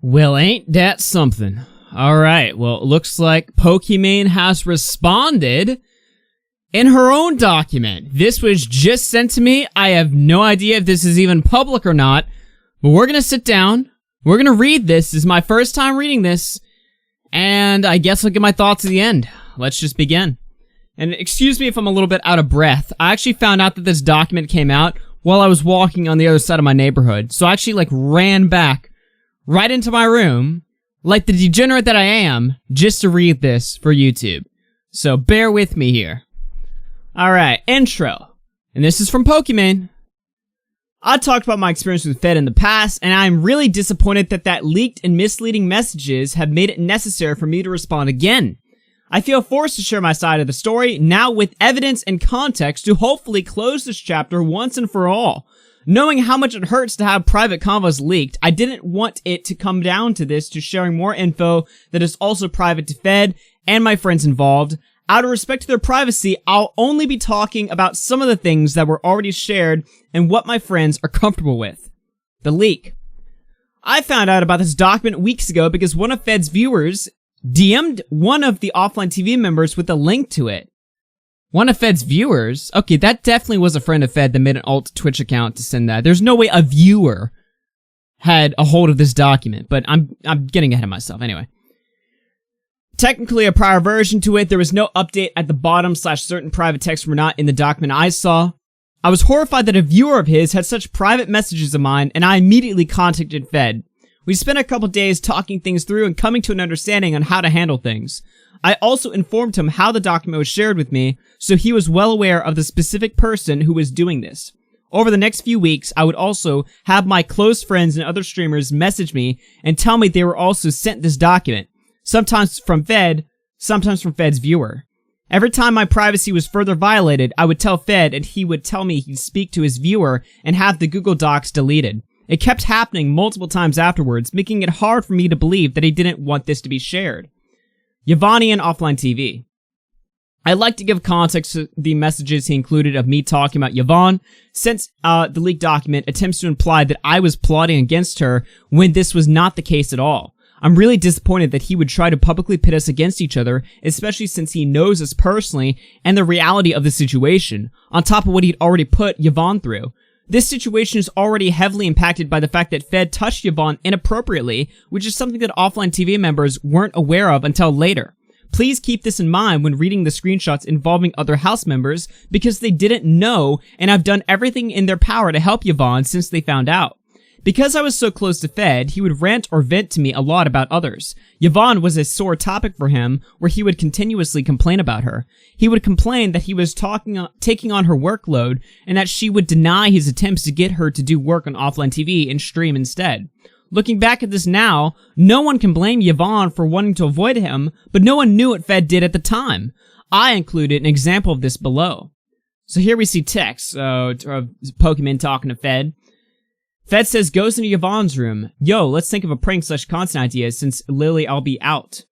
Well, ain't that something? Alright, well, it looks like Pokimane has responded in her own document. This was just sent to me. I have no idea if this is even public or not, but we're gonna sit down, we're gonna read this. This is my first time reading this, and I guess I'll get my thoughts at the end. Let's just begin. And excuse me if I'm a little bit out of breath. I actually found out that this document came out while I was walking on the other side of my neighborhood, so I actually, ran back right into my room, like the degenerate that I am, just to read this for YouTube. So bear with me here. Alright, intro. And this is from Pokimane. I talked about my experience with Fed in the past, and I'm really disappointed that leaked and misleading messages have made it necessary for me to respond again. I feel forced to share my side of the story, now with evidence and context to hopefully close this chapter once and for all. Knowing how much it hurts to have private convos leaked, I didn't want it to come down to this, to sharing more info that is also private to Fed and my friends involved. Out of respect to their privacy, I'll only be talking about some of the things that were already shared and what my friends are comfortable with. The leak. I found out about this document weeks ago because one of Fed's viewers DM'd one of the offline TV members with a link to it. One of Fed's viewers? Okay, that definitely was a friend of Fed that made an alt Twitch account to send that. There's no way a viewer had a hold of this document, but I'm getting ahead of myself. Anyway. Technically a prior version to it, there was no update at the bottom / certain private texts were not in the document I saw. I was horrified that a viewer of his had such private messages of mine, and I immediately contacted Fed. We spent a couple days talking things through and coming to an understanding on how to handle things. I also informed him how the document was shared with me, so he was well aware of the specific person who was doing this. Over the next few weeks, I would also have my close friends and other streamers message me and tell me they were also sent this document. Sometimes from Fed, sometimes from Fed's viewer. Every time my privacy was further violated, I would tell Fed and he would tell me he'd speak to his viewer and have the Google Docs deleted. It kept happening multiple times afterwards, making it hard for me to believe that he didn't want this to be shared. Yvonne and Offline TV. I'd like to give context to the messages he included of me talking about Yvonne, since the leaked document attempts to imply that I was plotting against her when this was not the case at all. I'm really disappointed that he would try to publicly pit us against each other, especially since he knows us personally and the reality of the situation, on top of what he'd already put Yvonne through. This situation is already heavily impacted by the fact that Fed touched Yvonne inappropriately, which is something that offline TV members weren't aware of until later. Please keep this in mind when reading the screenshots involving other house members, because they didn't know, and I've done everything in their power to help Yvonne since they found out. Because I was so close to Fed, he would rant or vent to me a lot about others. Yvonne was a sore topic for him, where he would continuously complain about her. He would complain that he was taking on her workload, and that she would deny his attempts to get her to do work on offline TV and stream instead. Looking back at this now, no one can blame Yvonne for wanting to avoid him, but no one knew what Fed did at the time. I included an example of this below. So here we see text of Pokimane talking to Fed. Fed says goes into Yvonne's room. Yo, let's think of a prank / content idea since Lily I'll be out.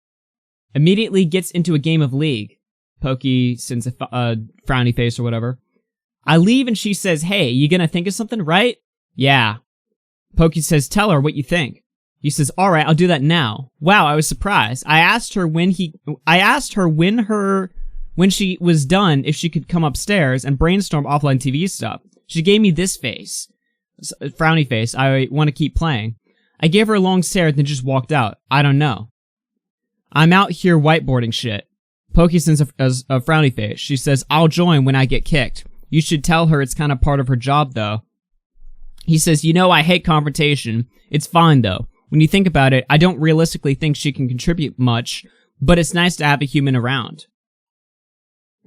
Immediately gets into a game of League. Pokey sends a frowny face or whatever. I leave and she says, hey, you gonna think of something, right? Yeah. Pokey says, tell her what you think. He says, alright, I'll do that now. Wow, I was surprised. I asked her when she was done if she could come upstairs and brainstorm offline TV stuff. She gave me this face. Frowny face, I want to keep playing. I gave her a long stare and then just walked out. I don't know. I'm out here whiteboarding shit. Pokey sends a frowny face. She says, I'll join when I get kicked. You should tell her it's kind of part of her job though. He says, you know I hate confrontation. It's fine though. When you think about it, I don't realistically think she can contribute much, but it's nice to have a human around.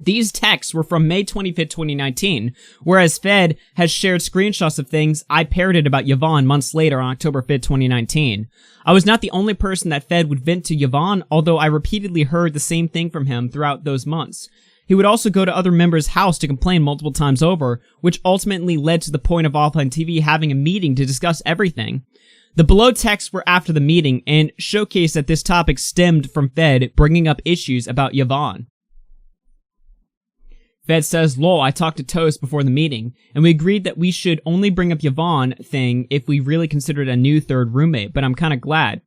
These texts were from May 25th, 2019, whereas Fed has shared screenshots of things I parroted about Yvonne months later on October 5th, 2019. I was not the only person that Fed would vent to Yvonne, although I repeatedly heard the same thing from him throughout those months. He would also go to other members' house to complain multiple times over, which ultimately led to the point of Offline TV having a meeting to discuss everything. The below texts were after the meeting and showcased that this topic stemmed from Fed bringing up issues about Yvonne. Fed says, lol, I talked to Toast before the meeting, and we agreed that we should only bring up Yvonne thing if we really considered a new third roommate, but I'm kinda glad.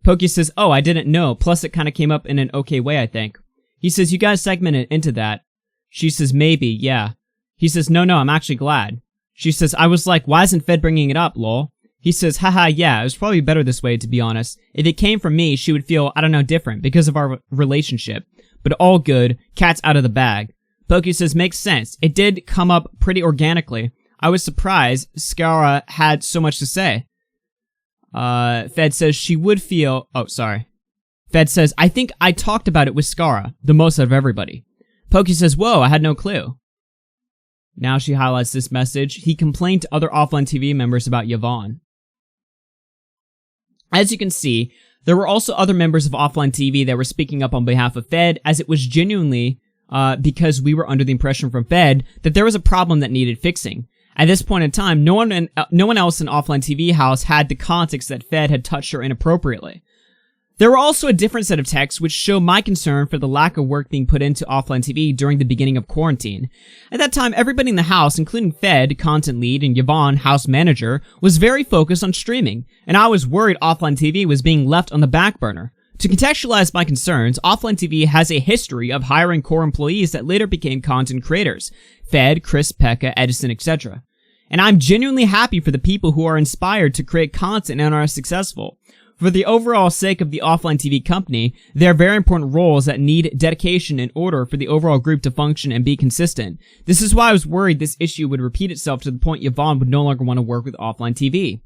Pokey says, oh, I didn't know. Plus, it kind of came up in an okay way, I think. He says, you guys segmented into that. She says, maybe, yeah. He says, no, I'm actually glad. She says, I was like, why isn't Fed bringing it up, lol? He says, haha, yeah, it was probably better this way, to be honest. If it came from me, she would feel, I don't know, different because of our relationship. But all good, cat's out of the bag. Pokey says, makes sense. It did come up pretty organically. I was surprised Skara had so much to say. Fed says she would feel... Oh, sorry. Fed says, I think I talked about it with Skara, the most out of everybody. Pokey says, whoa, I had no clue. Now she highlights this message. He complained to other offline TV members about Yvonne. As you can see, there were also other members of offline TV that were speaking up on behalf of Fed, as it was genuinely because we were under the impression from Fed that there was a problem that needed fixing. At this point in time, no one else in offline TV house had the context that Fed had touched her inappropriately. There were also a different set of texts which show my concern for the lack of work being put into offline TV during the beginning of quarantine. At that time, everybody in the house, including Fed, content lead, and Yvonne, house manager, was very focused on streaming, and I was worried offline TV was being left on the back burner. To contextualize my concerns, offline TV has a history of hiring core employees that later became content creators. Fed, Chris, Pekka, Edison, etc. And I'm genuinely happy for the people who are inspired to create content and are successful. For the overall sake of the offline TV company, there are very important roles that need dedication in order for the overall group to function and be consistent. This is why I was worried this issue would repeat itself to the point Yvonne would no longer want to work with offline TV.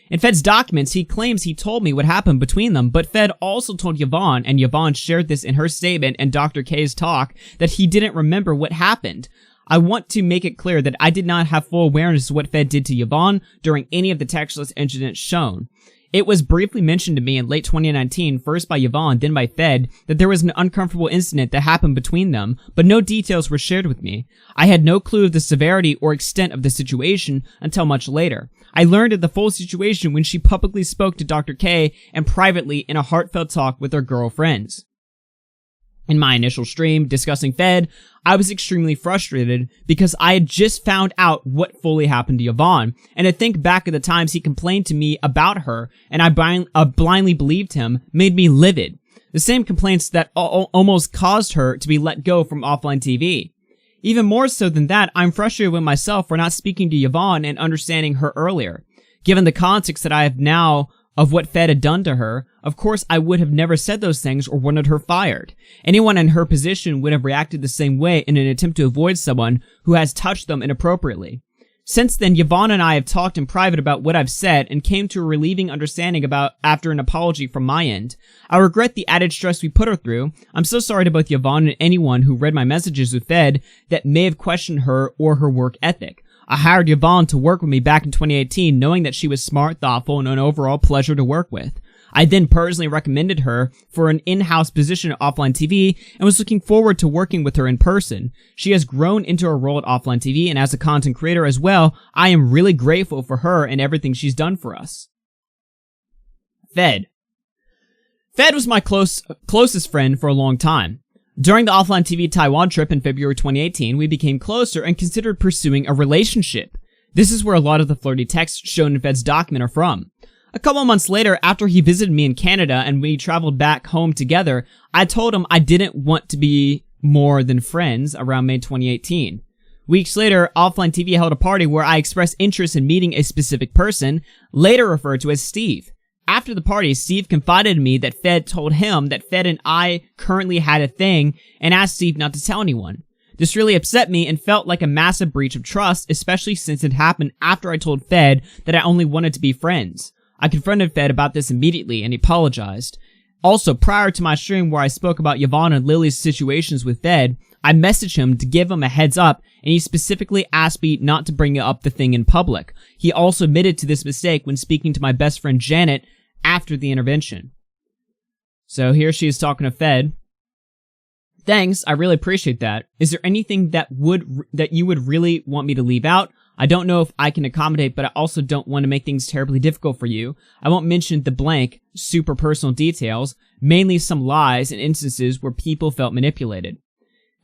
In Fed's documents, he claims he told me what happened between them, but Fed also told Yvonne, and Yvonne shared this in her statement and Dr. K's talk, that he didn't remember what happened. I want to make it clear that I did not have full awareness of what Fed did to Yvonne during any of the textless incidents shown. It was briefly mentioned to me in late 2019, first by Yvonne, then by Fed, that there was an uncomfortable incident that happened between them, but no details were shared with me. I had no clue of the severity or extent of the situation until much later. I learned of the full situation when she publicly spoke to Dr. K and privately in a heartfelt talk with her girlfriends. In my initial stream discussing Fed, I was extremely frustrated because I had just found out what fully happened to Yvonne, and to think back at the times he complained to me about her and I blindly believed him made me livid. The same complaints that almost caused her to be let go from offline TV. Even more so than that, I'm frustrated with myself for not speaking to Yvonne and understanding her earlier. Given the context that I have now of what Fed had done to her, of course I would have never said those things or wanted her fired. Anyone in her position would have reacted the same way in an attempt to avoid someone who has touched them inappropriately. Since then, Yvonne and I have talked in private about what I've said and came to a relieving understanding about after an apology from my end. I regret the added stress we put her through. I'm so sorry to both Yvonne and anyone who read my messages with Fed that may have questioned her or her work ethic. I hired Yvonne to work with me back in 2018, knowing that she was smart, thoughtful, and an overall pleasure to work with. I then personally recommended her for an in-house position at Offline TV and was looking forward to working with her in person. She has grown into her role at Offline TV, and as a content creator as well, I am really grateful for her and everything she's done for us. Fed was my closest friend for a long time. During the Offline TV Taiwan trip in February 2018, we became closer and considered pursuing a relationship. This is where a lot of the flirty texts shown in Fed's document are from. A couple months later, after he visited me in Canada and we traveled back home together, I told him I didn't want to be more than friends around May 2018. Weeks later, Offline TV held a party where I expressed interest in meeting a specific person, later referred to as Steve. After the party, Steve confided in me that Fed told him that Fed and I currently had a thing and asked Steve not to tell anyone. This really upset me and felt like a massive breach of trust, especially since it happened after I told Fed that I only wanted to be friends. I confronted Fed about this immediately and he apologized. Also, prior to my stream where I spoke about Yvonne and Lily's situations with Fed, I messaged him to give him a heads up, and he specifically asked me not to bring up the thing in public. He also admitted to this mistake when speaking to my best friend Janet after the intervention. So here she is talking to Fed. Thanks, I really appreciate that. Is there anything that you would really want me to leave out? I don't know if I can accommodate, but I also don't want to make things terribly difficult for you. I won't mention the blank, super personal details, mainly some lies and instances where people felt manipulated.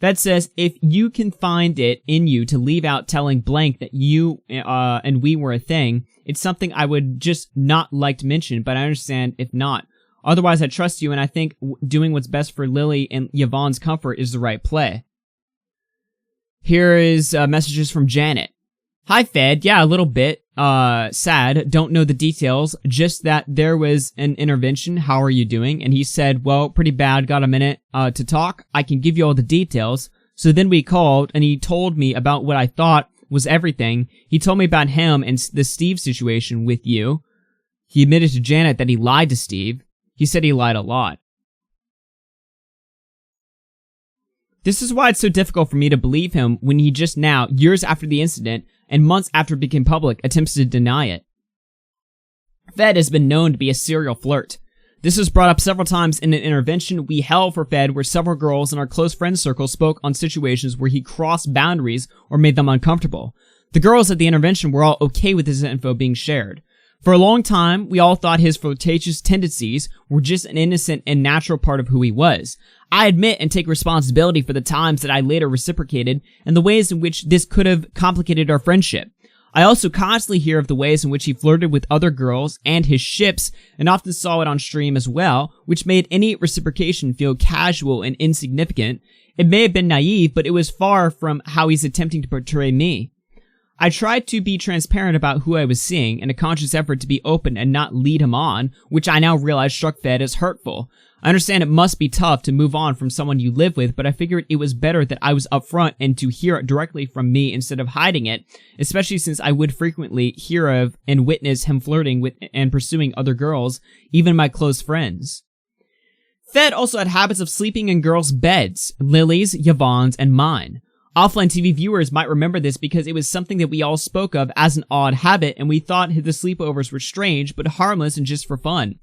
Fed says, if you can find it in you to leave out telling blank that you and we were a thing, it's something I would just not like to mention, but I understand if not. Otherwise, I trust you, and I think doing what's best for Lily and Yvonne's comfort is the right play. Here is messages from Janet. Hi, Fed. Yeah, a little bit. Sad. Don't know the details. Just that there was an intervention. How are you doing? And he said, well, pretty bad. Got a minute to talk? I can give you all the details. So then we called, and he told me about what I thought was everything. He told me about him and the Steve situation with you. He admitted to Janet that he lied to Steve. He said he lied a lot. This is why it's so difficult for me to believe him when he just now, years after the incident, and months after it became public, attempts to deny it. Fed has been known to be a serial flirt. This was brought up several times in an intervention we held for Fed where several girls in our close friend circle spoke on situations where he crossed boundaries or made them uncomfortable. The girls at the intervention were all okay with his info being shared. For a long time, we all thought his flirtatious tendencies were just an innocent and natural part of who he was. I admit and take responsibility for the times that I later reciprocated and the ways in which this could have complicated our friendship. I also constantly hear of the ways in which he flirted with other girls and his ships, and often saw it on stream as well, which made any reciprocation feel casual and insignificant. It may have been naive, but it was far from how he's attempting to portray me. I tried to be transparent about who I was seeing in a conscious effort to be open and not lead him on, which I now realize struck Fed as hurtful. I understand it must be tough to move on from someone you live with, but I figured it was better that I was upfront and to hear it directly from me instead of hiding it, especially since I would frequently hear of and witness him flirting with and pursuing other girls, even my close friends. Fed also had habits of sleeping in girls' beds, Lily's, Yvonne's, and mine. Offline TV viewers might remember this because it was something that we all spoke of as an odd habit, and we thought the sleepovers were strange but harmless and just for fun.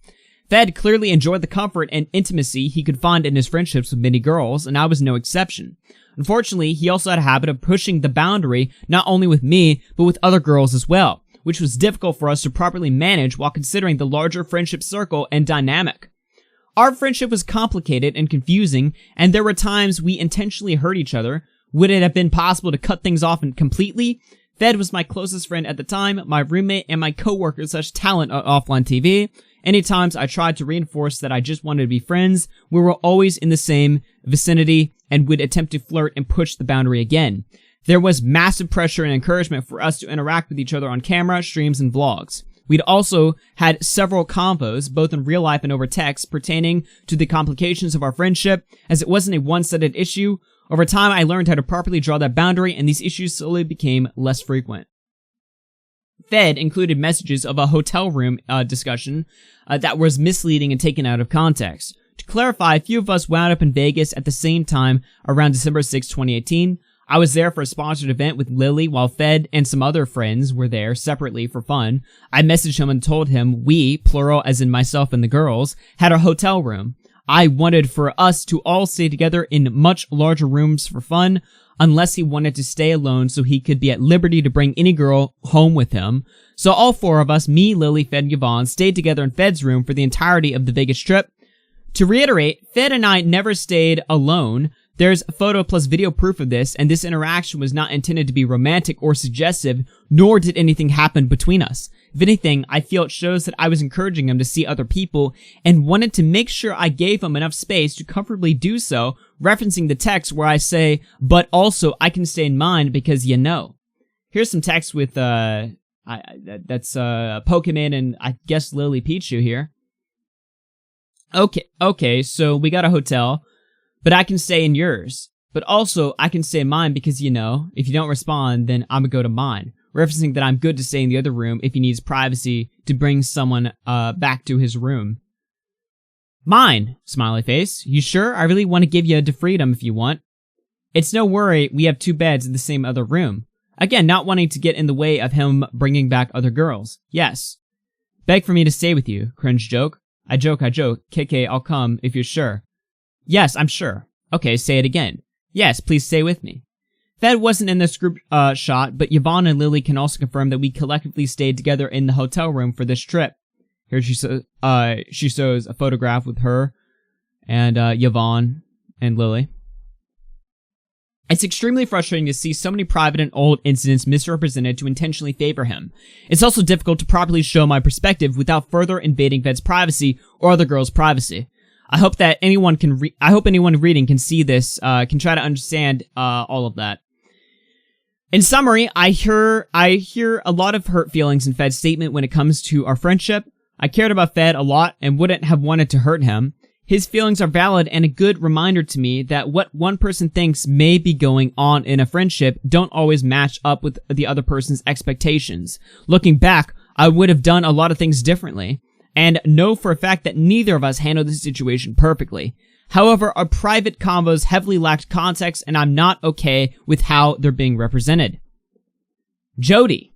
Fed clearly enjoyed the comfort and intimacy he could find in his friendships with many girls, and I was no exception. Unfortunately, he also had a habit of pushing the boundary not only with me, but with other girls as well, which was difficult for us to properly manage while considering the larger friendship circle and dynamic. Our friendship was complicated and confusing, and there were times we intentionally hurt each other. Would it have been possible to cut things off completely? Fed was my closest friend at the time, my roommate, and my co-worker such talent at Offline TV. Anytimes I tried to reinforce that I just wanted to be friends, we were always in the same vicinity and would attempt to flirt and push the boundary again. There was massive pressure and encouragement for us to interact with each other on camera, streams, and vlogs. We'd also had several convos, both in real life and over text, pertaining to the complications of our friendship, as it wasn't a one-sided issue. Over time, I learned how to properly draw that boundary, and these issues slowly became less frequent. Fed included messages of a hotel room discussion that was misleading and taken out of context. To clarify, a few of us wound up in Vegas at the same time around December 6, 2018. I was there for a sponsored event with Lily, while Fed and some other friends were there separately for fun. I messaged him and told him we, plural as in myself and the girls, had a hotel room. I wanted for us to all stay together in much larger rooms for fun, unless he wanted to stay alone so he could be at liberty to bring any girl home with him. So all four of us, me, Lily, Fed, and Yvonne, stayed together in Fed's room for the entirety of the Vegas trip. To reiterate, Fed and I never stayed alone. There's photo plus video proof of this, and this interaction was not intended to be romantic or suggestive, nor did anything happen between us. If anything, I feel it shows that I was encouraging him to see other people and wanted to make sure I gave him enough space to comfortably do so, referencing the text where I say, but also I can stay in mine because you know. Here's some text with, that's Pokimane and I guess Lily Pichu here. Okay, so we got a hotel, but I can stay in yours. But also, I can stay in mine because, you know, if you don't respond, then I'm gonna go to mine. Referencing that I'm good to stay in the other room if he needs privacy to bring someone back to his room. Mine, smiley face. You sure? I really want to give you the freedom if you want. It's no worry, we have 2 beds in the same other room. Again, not wanting to get in the way of him bringing back other girls. Yes. Beg for me to stay with you, cringe joke. I joke. KK, I'll come if you're sure. Yes, I'm sure. Okay, say it again. Yes, please stay with me. Fed wasn't in this group shot, but Yvonne and Lily can also confirm that we collectively stayed together in the hotel room for this trip. Here she shows a photograph with her and Yvonne and Lily. It's extremely frustrating to see so many private and old incidents misrepresented to intentionally favor him. It's also difficult to properly show my perspective without further invading Fed's privacy or other girls' privacy. I hope that anyone reading can see this, can try to understand all of that. In summary, I hear a lot of hurt feelings in Fed's statement when it comes to our friendship. I cared about Fed a lot and wouldn't have wanted to hurt him. His feelings are valid and a good reminder to me that what one person thinks may be going on in a friendship don't always match up with the other person's expectations. Looking back, I would have done a lot of things differently, and know for a fact that neither of us handled the situation perfectly. However, our private combos heavily lacked context, and I'm not okay with how they're being represented. Jodi.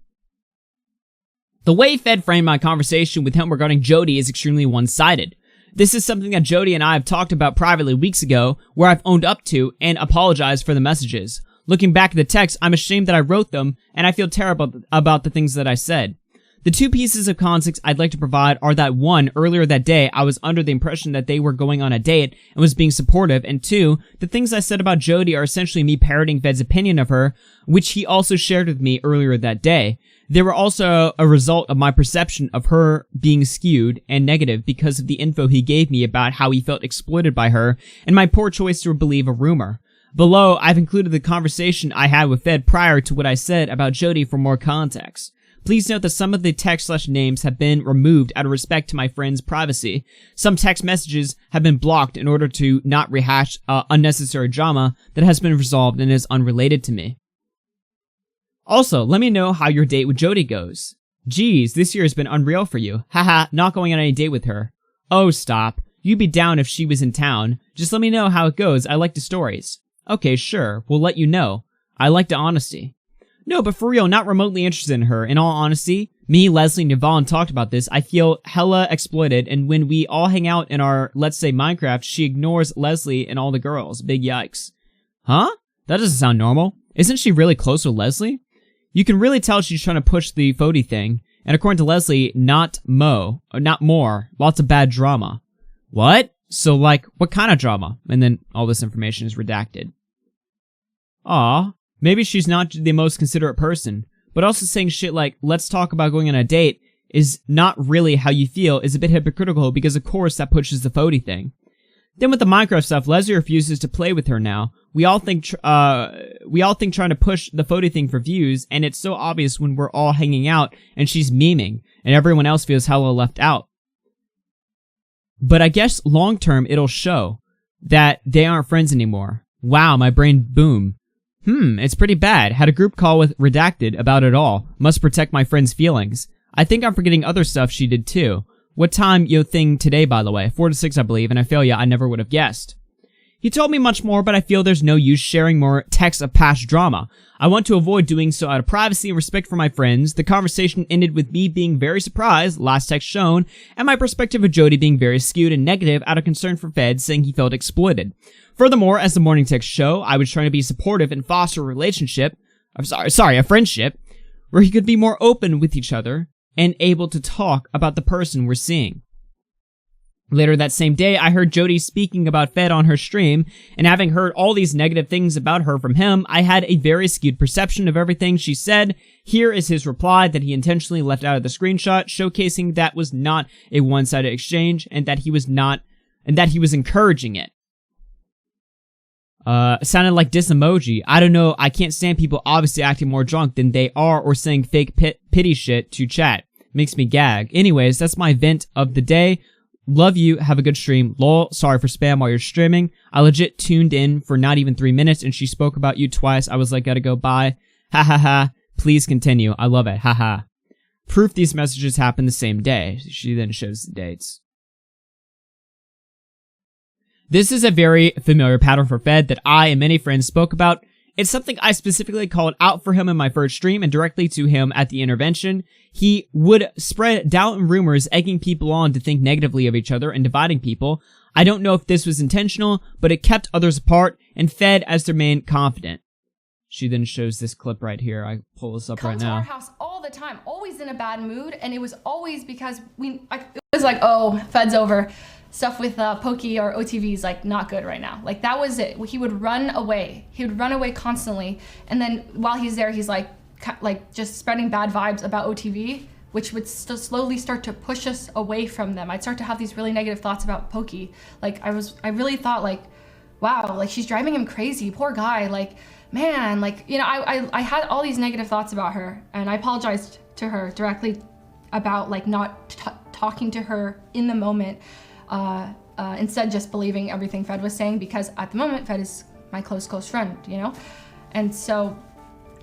The way Fed framed my conversation with him regarding Jodi is extremely one-sided. This is something that Jodi and I have talked about privately weeks ago, where I've owned up to and apologized for the messages. Looking back at the text, I'm ashamed that I wrote them, and I feel terrible about the things that I said. The two pieces of context I'd like to provide are that one, earlier that day, I was under the impression that they were going on a date and was being supportive, and two, the things I said about Jodi are essentially me parroting Fed's opinion of her, which he also shared with me earlier that day. They were also a result of my perception of her being skewed and negative because of the info he gave me about how he felt exploited by her, and my poor choice to believe a rumor. Below, I've included the conversation I had with Fed prior to what I said about Jodi for more context. Please note that some of the text/names have been removed out of respect to my friend's privacy. Some text messages have been blocked in order to not rehash unnecessary drama that has been resolved and is unrelated to me. Also, let me know how your date with Jodi goes. Geez, this year has been unreal for you. Haha, not going on any date with her. Oh, stop. You'd be down if she was in town. Just let me know how it goes. I like the stories. Okay, sure. We'll let you know. I like the honesty. No, but for real, not remotely interested in her. In all honesty, me, Leslie, and Yvonne talked about this. I feel hella exploited, and when we all hang out in our, let's say, Minecraft, she ignores Leslie and all the girls. Big yikes. Huh? That doesn't sound normal. Isn't she really close with Leslie? You can really tell she's trying to push the Fody thing, and according to Leslie, not more. Lots of bad drama. What? So, like, what kind of drama? And then all this information is redacted. Aw, maybe she's not the most considerate person, but also saying shit like, let's talk about going on a date is not really how you feel is a bit hypocritical because of course that pushes the Fody thing. Then with the Minecraft stuff, Leslie refuses to play with her now. We all think trying to push the Fody thing for views, and it's so obvious when we're all hanging out and she's memeing, and everyone else feels hella left out. But I guess long term it'll show that they aren't friends anymore. Wow, my brain boom. It's pretty bad. Had a group call with Redacted about it all. Must protect my friend's feelings. I think I'm forgetting other stuff she did too. What time yo thing today, by the way? 4 to 6, I believe, and I feel ya, I never would have guessed. He told me much more, but I feel there's no use sharing more texts of past drama. I want to avoid doing so out of privacy and respect for my friends. The conversation ended with me being very surprised, last text shown, and my perspective of Jodi being very skewed and negative out of concern for Fed, saying he felt exploited. Furthermore, as the morning text show, I was trying to be supportive and foster a friendship, where he could be more open with each other and able to talk about the person we're seeing. Later that same day, I heard Jodi speaking about Fed on her stream, and having heard all these negative things about her from him, I had a very skewed perception of everything she said. Here is his reply that he intentionally left out of the screenshot, showcasing that was not a one-sided exchange, and that he was encouraging it. Sounded like disemoji. I don't know, I can't stand people obviously acting more drunk than they are or saying fake pity shit to chat. Makes me gag. Anyways, that's my vent of the day. Love you, have a good stream. Lol, sorry for spam while you're streaming. I legit tuned in for not even 3 minutes and she spoke about you twice. I was like, gotta go, bye. Ha ha ha. Please continue. I love it. Ha ha. Proof these messages happened the same day. She then shows the dates. This is a very familiar pattern for Fed that I and many friends spoke about. It's something I specifically called out for him in my first stream and directly to him at the intervention. He would spread doubt and rumors, egging people on to think negatively of each other and dividing people. I don't know if this was intentional, but it kept others apart and Fed as their main confidant. She then shows this clip right here. I pull this up right now. Come to our house all the time, always in a bad mood, and it was always because it was like, oh, Fed's over. stuff with Poki or OTV is like not good right now. Like that was it. He would run away. He would run away constantly. And then while he's there, he's like just spreading bad vibes about OTV, which would slowly start to push us away from them. I'd start to have these really negative thoughts about Poki. Like I really thought like, wow, like she's driving him crazy, poor guy. Like, man, like, you know, I had all these negative thoughts about her, and I apologized to her directly about like not talking to her in the moment, instead just believing everything Fed was saying, because at the moment Fed is my close friend, you know? And so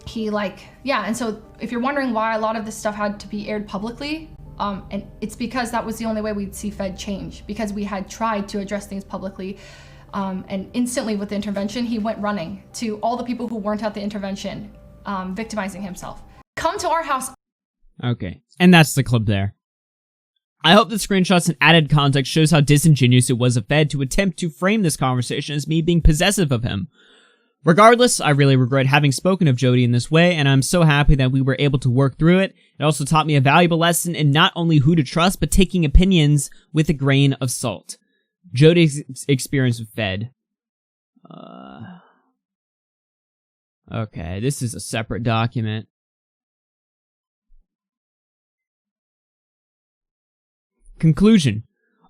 he and so if you're wondering why a lot of this stuff had to be aired publicly, and it's because that was the only way we'd see Fed change, because we had tried to address things publicly, and instantly with the intervention, he went running to all the people who weren't at the intervention, victimizing himself. Come to our house. Okay, and that's the clip there. I hope the screenshots and added context shows how disingenuous it was of Fed to attempt to frame this conversation as me being possessive of him. Regardless, I really regret having spoken of Jodi in this way, and I'm so happy that we were able to work through it. It also taught me a valuable lesson in not only who to trust, but taking opinions with a grain of salt. Jodi's experience with Fed. Okay, this is a separate document. Conclusion.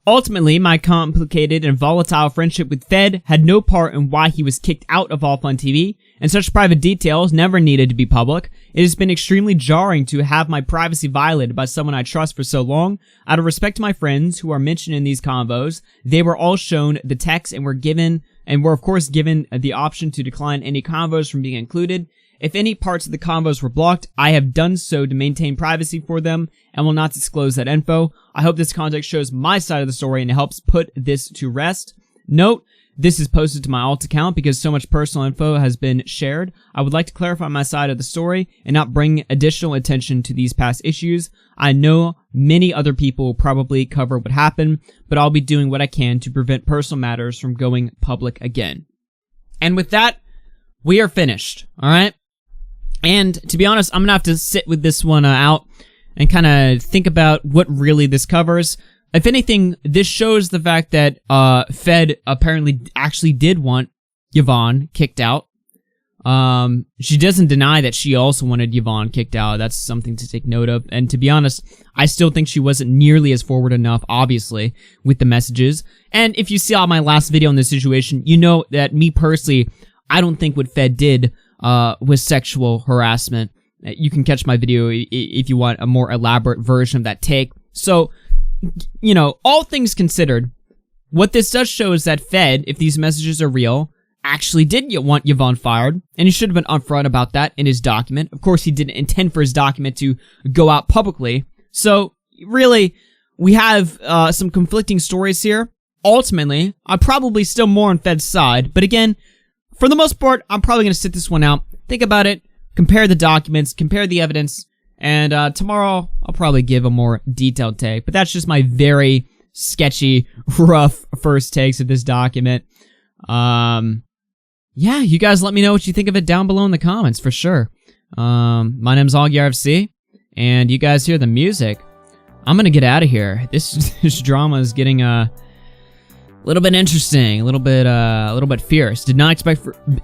Ultimately, my complicated and volatile friendship with Fed had no part in why he was kicked out of All Fun TV, and such private details never needed to be public. It has been extremely jarring to have my privacy violated by someone I trust for so long. Out of respect to my friends who are mentioned in these convos, they were all shown the text and were of course given the option to decline any convos from being included. If any parts of the convos were blocked, I have done so to maintain privacy for them and will not disclose that info. I hope this context shows my side of the story and helps put this to rest. Note, this is posted to my alt account because so much personal info has been shared. I would like to clarify my side of the story and not bring additional attention to these past issues. I know many other people will probably cover what happened, but I'll be doing what I can to prevent personal matters from going public again. And with that, we are finished, alright? And to be honest, I'm gonna have to sit with this one out and kind of think about what really this covers. If anything, this shows the fact that Fed apparently actually did want Yvonne kicked out. She doesn't deny that she also wanted Yvonne kicked out. That's something to take note of. And to be honest, I still think she wasn't nearly as forward enough, obviously, with the messages. And if you saw my last video on this situation, you know that me personally, I don't think what Fed did was sexual harassment. You can catch my video if you want a more elaborate version of that take. So, you know, all things considered, what this does show is that Fed, if these messages are real, actually did want Yvonne fired, and he should have been upfront about that in his document. Of course, he didn't intend for his document to go out publicly. So, really, we have some conflicting stories here. Ultimately, I'm probably still more on Fed's side, but again, for the most part, I'm probably going to sit this one out, think about it, compare the documents, compare the evidence, and tomorrow I'll probably give a more detailed take. But that's just my very sketchy, rough first takes of this document. Yeah, you guys let me know what you think of it down below in the comments, for sure. My name's AuggyRFC, and you guys hear the music. I'm going to get out of here. This drama is getting a little bit interesting, a little bit fierce. Did not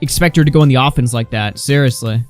expect her to go in the offense like that. Seriously.